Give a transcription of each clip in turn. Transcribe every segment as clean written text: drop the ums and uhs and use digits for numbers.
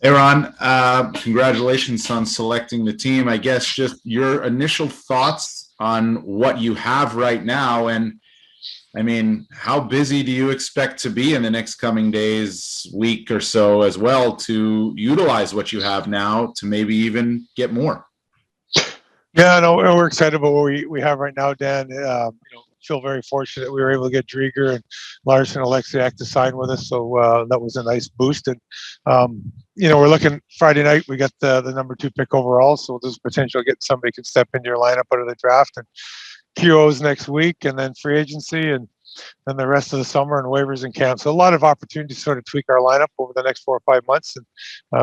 Hey, Ron, congratulations on selecting the team. I guess just your initial thoughts on what you have right now. And I mean, how busy do you expect to be in the next coming days, week or so as well to utilize what you have now to maybe even get more? Yeah, no, we're excited about what we have right now, Dan. Feel very fortunate we were able to get Drieger and Larson and Alexia to sign with us, so that was a nice boost. And we're looking Friday night. We got the number 2 pick overall, so there's potential to get somebody can step into your lineup out of the draft. And QOs next week, and then free agency, and then the rest of the summer and waivers and camp. So a lot of opportunities to sort of tweak our lineup over the next 4 or 5 months, and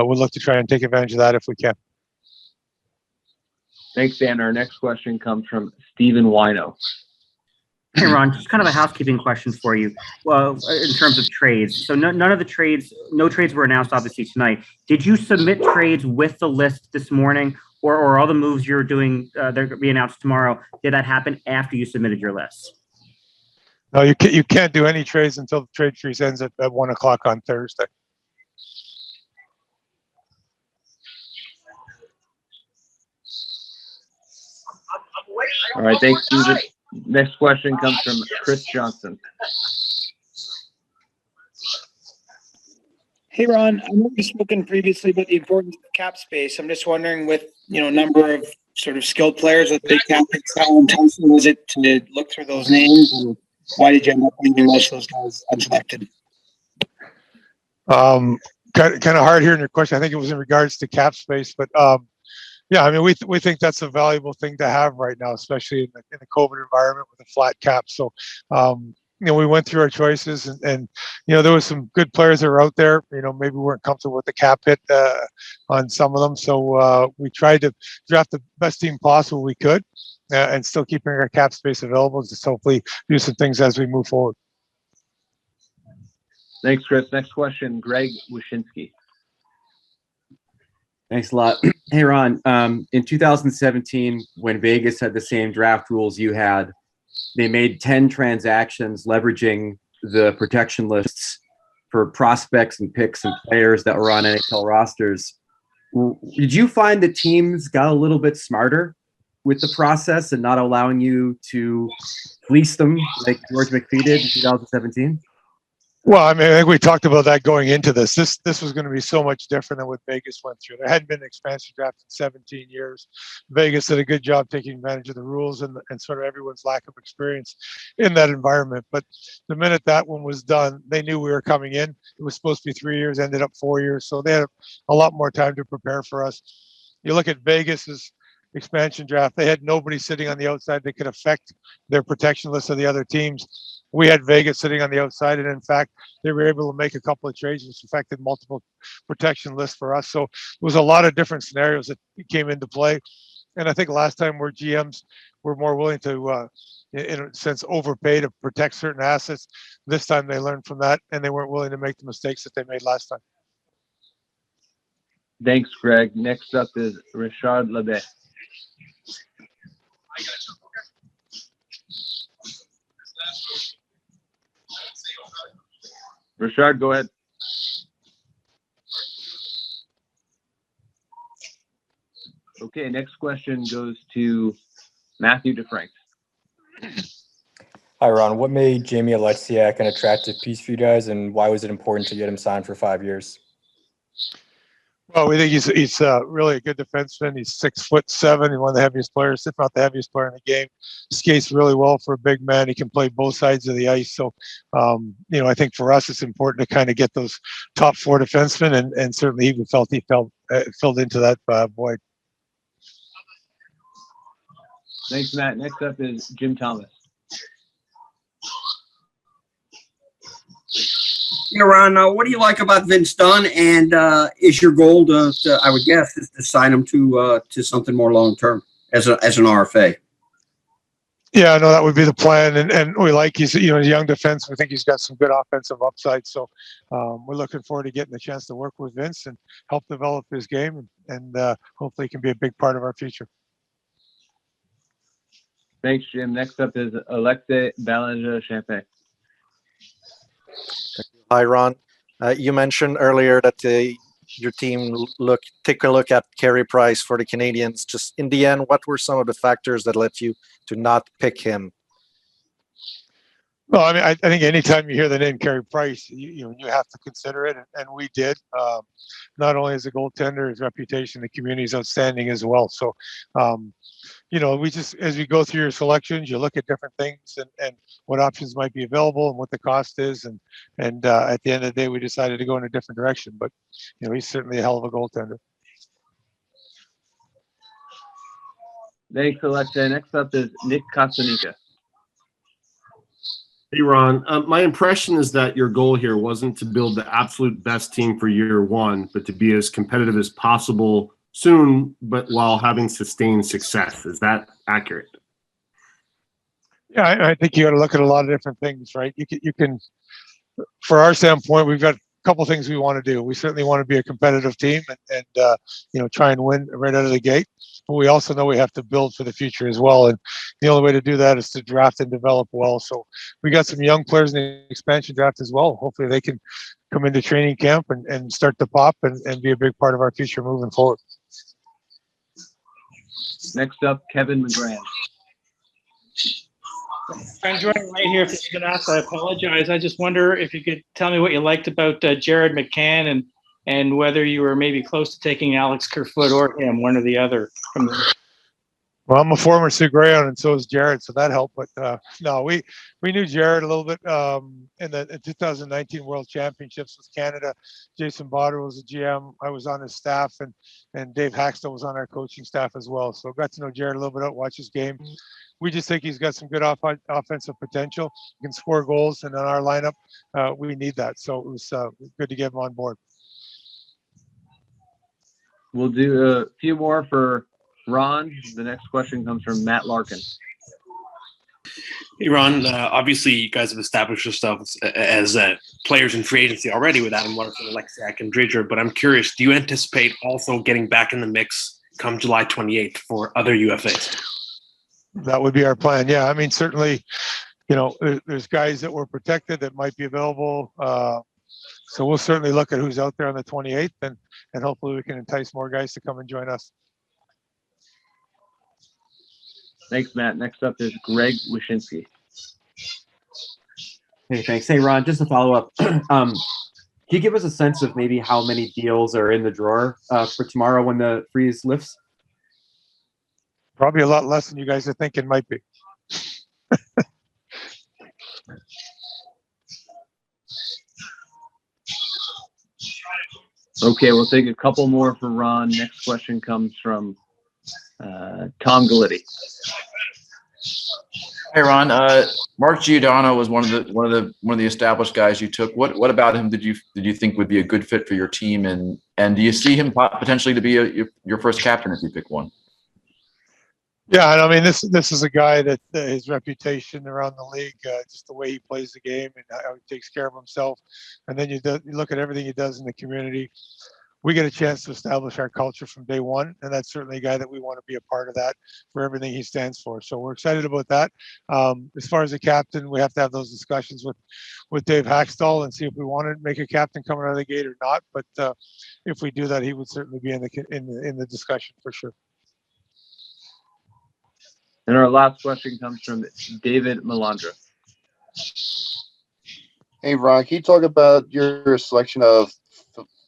we'll look to try and take advantage of that if we can. Thanks, Dan. Our next question comes from Stephen Wino. Hey, Ron, just kind of a housekeeping question for you. Well, in terms of trades, so no trades were announced obviously tonight. Did you submit trades with the list this morning, or all the moves you're doing, they're going to be announced tomorrow? Did that happen after you submitted your list? No, you can't do any trades until the trade freeze ends at 1 o'clock on Thursday. All right, thanks, Stephen. Next question comes from Chris Johnson. Hey, Ron, I know you've spoken previously about the importance of cap space. I'm just wondering, with number of sort of skilled players with big cap hits, how intensive was it to look through those names, and why did you end up leaving most of those guys unselected? Kind of hard hearing your question. I think it was in regards to cap space, but yeah, I mean, we think that's a valuable thing to have right now, especially in the COVID environment with a flat cap. So, we went through our choices, and there was some good players that were out there. Maybe we weren't comfortable with the cap hit on some of them. So we tried to draft the best team possible we could, and still keeping our cap space available to hopefully do some things as we move forward. Thanks, Chris. Next question, Greg Wyshynski. Thanks a lot. Hey, Ron, in 2017, when Vegas had the same draft rules you had, they made 10 transactions leveraging the protection lists for prospects and picks and players that were on NHL rosters. Did you find the teams got a little bit smarter with the process and not allowing you to fleece them like George McPhee did in 2017? Well, I mean, I think we talked about that going into this. This was going to be so much different than what Vegas went through. There hadn't been an expansion draft in 17 years. Vegas did a good job taking advantage of the rules and sort of everyone's lack of experience in that environment. But the minute that one was done, they knew we were coming in. It was supposed to be 3 years, ended up 4 years. So they had a lot more time to prepare for us. You look at Vegas's expansion draft, they had nobody sitting on the outside that could affect their protection list of the other teams. We had Vegas sitting on the outside, and in fact, they were able to make a couple of trades which affected multiple protection lists for us. So it was a lot of different scenarios that came into play. And I think last time where GMs were more willing to, in a sense, overpay to protect certain assets. This time they learned from that, and they weren't willing to make the mistakes that they made last time. Thanks, Greg. Next up is Richard Lebet. Richard, go ahead. Okay, next question goes to Matthew DeFrank. Hi, Ron. What made Jamie Alexia an attractive piece for you guys, and why was it important to get him signed for 5 years? Well, we think he's really a good defenseman. He's 6'7". He's one of the heaviest players, if not the heaviest player in the game. Skates really well for a big man. He can play both sides of the ice. So, I think for us, it's important to kind of get those top 4 defensemen, and certainly he filled into that void. Thanks, Matt. Next up is Jim Thomas. Yeah, Ron, what do you like about Vince Dunn? And is your goal to I would guess, is to sign him to something more long term as an RFA? Yeah, no, that would be the plan, and we like he's a young defense. We think he's got some good offensive upside. So we're looking forward to getting the chance to work with Vince and help develop his game, and hopefully he can be a big part of our future. Thanks, Jim. Next up is Alexia Ballinger-Champagne. Hi, Ron. You mentioned earlier that your team take a look at Carey Price for the Canadians. Just in the end, what were some of the factors that led you to not pick him? Well, I mean, I think anytime you hear the name Carey Price, you have to consider it, and we did. Not only as a goaltender, his reputation, the community is outstanding as well. So, we just, as we go through your selections, you look at different things and what options might be available and what the cost is, and at the end of the day, we decided to go in a different direction. But he's certainly a hell of a goaltender. Thanks, Alexia. Next up is Nick Kasanika. Hey, Ron. My impression is that your goal here wasn't to build the absolute best team for year one, but to be as competitive as possible soon, but while having sustained success. Is that accurate? Yeah, I think you got to look at a lot of different things, right? You can, for our standpoint, we've got a couple things we want to do. We certainly want to be a competitive team and try and win right out of the gate. But we also know we have to build for the future as well. And the only way to do that is to draft and develop well. So we got some young players in the expansion draft as well. Hopefully they can come into training camp and start to pop and be a big part of our future moving forward. Next up, Kevin McGran. I'm joining right here. If it's been asked, I apologize. I just wonder if you could tell me what you liked about Jared McCann and whether you were maybe close to taking Alex Kerfoot or him, one or the other. Well, I'm a former Sioux Greyhound, and so is Jared, so that helped. But no, we knew Jared a little bit in the 2019 World Championships with Canada. Jason Botter was a GM. I was on his staff, and Dave Haxtell was on our coaching staff as well. So got to know Jared a little bit, watch his game. We just think he's got some good offensive potential. He can score goals, and in our lineup, we need that. So it was good to get him on board. We'll do a few more for Ron. The next question comes from Matt Larkin. Hey, Ron. Obviously, you guys have established yourselves as players in free agency already with Adam Larson, Alexia, and Dridger. But I'm curious, do you anticipate also getting back in the mix come July 28th for other UFAs? That would be our plan. Yeah, I mean, certainly, there's guys that were protected that might be available. So we'll certainly look at who's out there on the 28th, and hopefully we can entice more guys to come and join us. Thanks, Matt. Next up is Greg Wyshynski. Hey, thanks. Hey, Ron, just to follow up, can you give us a sense of maybe how many deals are in the drawer for tomorrow when the freeze lifts? Probably a lot less than you guys are thinking might be. Okay, we'll take a couple more for Ron. Next question comes from Tom Galletti. Hey, Ron. Mark Giordano was one of the established guys you took. What about him did you think would be a good fit for your team, and do you see him potentially to be your first captain if you pick one? Yeah, and I mean this is a guy that his reputation around the league, just the way he plays the game and how he takes care of himself, and then you look at everything he does in the community. We get a chance to establish our culture from day one, and that's certainly a guy that we want to be a part of that for everything he stands for. So we're excited about that. As far as a captain, we have to have those discussions with Dave Haxtell and see if we want to make a captain coming out of the gate or not. But if we do that, he would certainly be in the discussion for sure. And our last question comes from David Melandra. Hey, Ron, can you talk about your selection of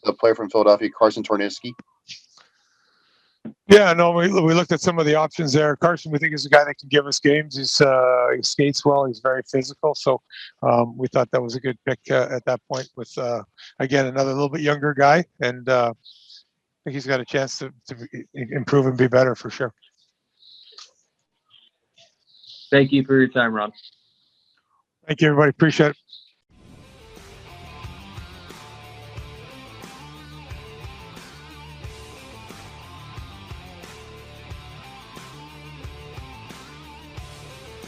the player from Philadelphia, Carson Tornitzky? Yeah, no, we looked at some of the options there. Carson, we think, is a guy that can give us games. He skates well. He's very physical. So we thought that was a good pick at that point with, again, another little bit younger guy. And I think he's got a chance to improve and be better for sure. Thank you for your time, Ron. Thank you, everybody. Appreciate it.